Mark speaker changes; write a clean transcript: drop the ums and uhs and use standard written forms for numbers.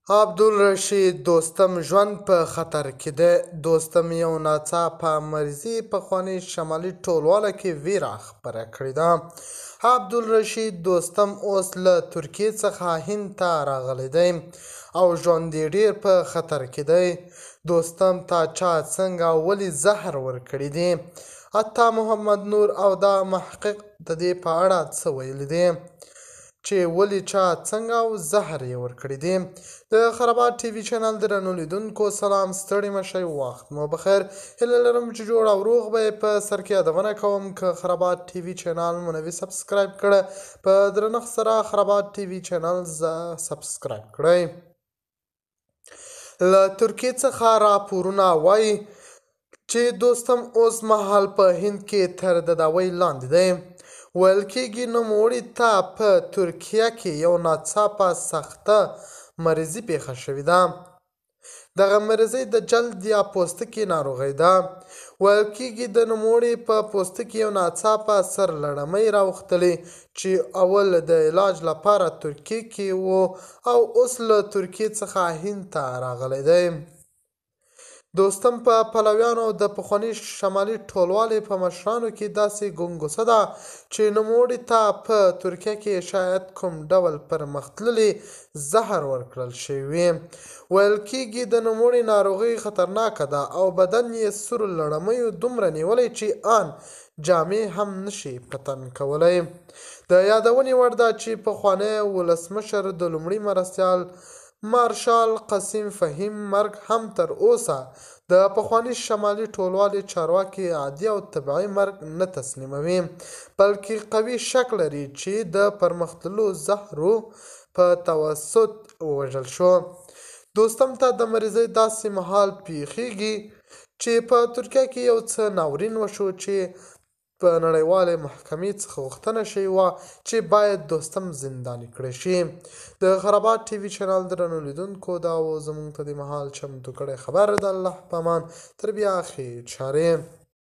Speaker 1: عبدالرشید دوستم ژوند په خطر کې دی. دوستم یو ناڅاپه مرضي پخواني شمالي ټولواله کې ویره خپره کړې ده. عبدالرشید دوستم اوس له ترکیې څخه هند ته راغلی دی او ژوند یې ډېر په خطر کې دی. دوستم تا چا څنګه او ولې زهر ورکړي دي؟ عطا محمد نور او دا محقق د دې په اړه څه ویلي دي چې ولې چا څنګه او زهر یې ورکړي دي؟ د خرابات ټي وي چینل درنو لیدونکو سلام، ستړي مه شئ، وخت مو بخیر. هیله لرم چې جوړ او روغ به یې. په سر کې یادونه کوم که خرابات ټي وي چینل مو نه وي سبسکرایب کړی، په درنښت سره خرابات ټي وي چینل سبسکرایب کړئ. له ترکیې څخه راپورونه وایي چې دوستم اوس مهال په هند کې تر داوی لاندې دی. ویل کېږي نوموړي ته په ترکیه کې یو ناڅاپه سخته مرضي پیښه شوې ده. دغه مرضۍ د جلد یا پوستکي ناروغۍ ده. ویل کېږي د نوموړي په پوستکي یو ناڅاپه سر لړمۍ راوختلې چې اول د علاج لپاره ترکیې کې و او اوس له ترکیې څخه هند ته راغلی دی. دوستم په پلویانو د پخواني شمالي ټولوالې په مشرانو کې داسې ګنګوسه ده چې نوموړي ته په ترکیه کې شاید کوم ډول پرمختللي زهر ورکړل شوي وي. ویل کېږي د نوموړي ناروغي خطرناکه ده او بدن یې سرو لړمیو دومره نیولی چې ان جامې هم نشي په تن کولی. د یادونې وړ ده چې پخوانی ولسمشر د لومړي مرستیال مارشال قاسم فهیم مرګ هم تر اوسه د پخواني شمالي ټولوالې چارواکي عادي او طبیعي مرګ نه تسلیموي، بلکې قوي شک لري چې د پرمختللو زهرو په توسط ووژل شو. دوستم ته د مرضۍ داسې مهال پیښیږي چې په ترکیه کې یو څه ناورین وشو چې په نړیوالې محکمې څخه غوښتنه شوې وه چې باید دوستم زنداني کړی شي. د خرابات ټي وي چینل درنو لیدونکو دا و زموږ ته د مهال چمتو کړی خبر. د الله په امان، تر بیا ښې چارې.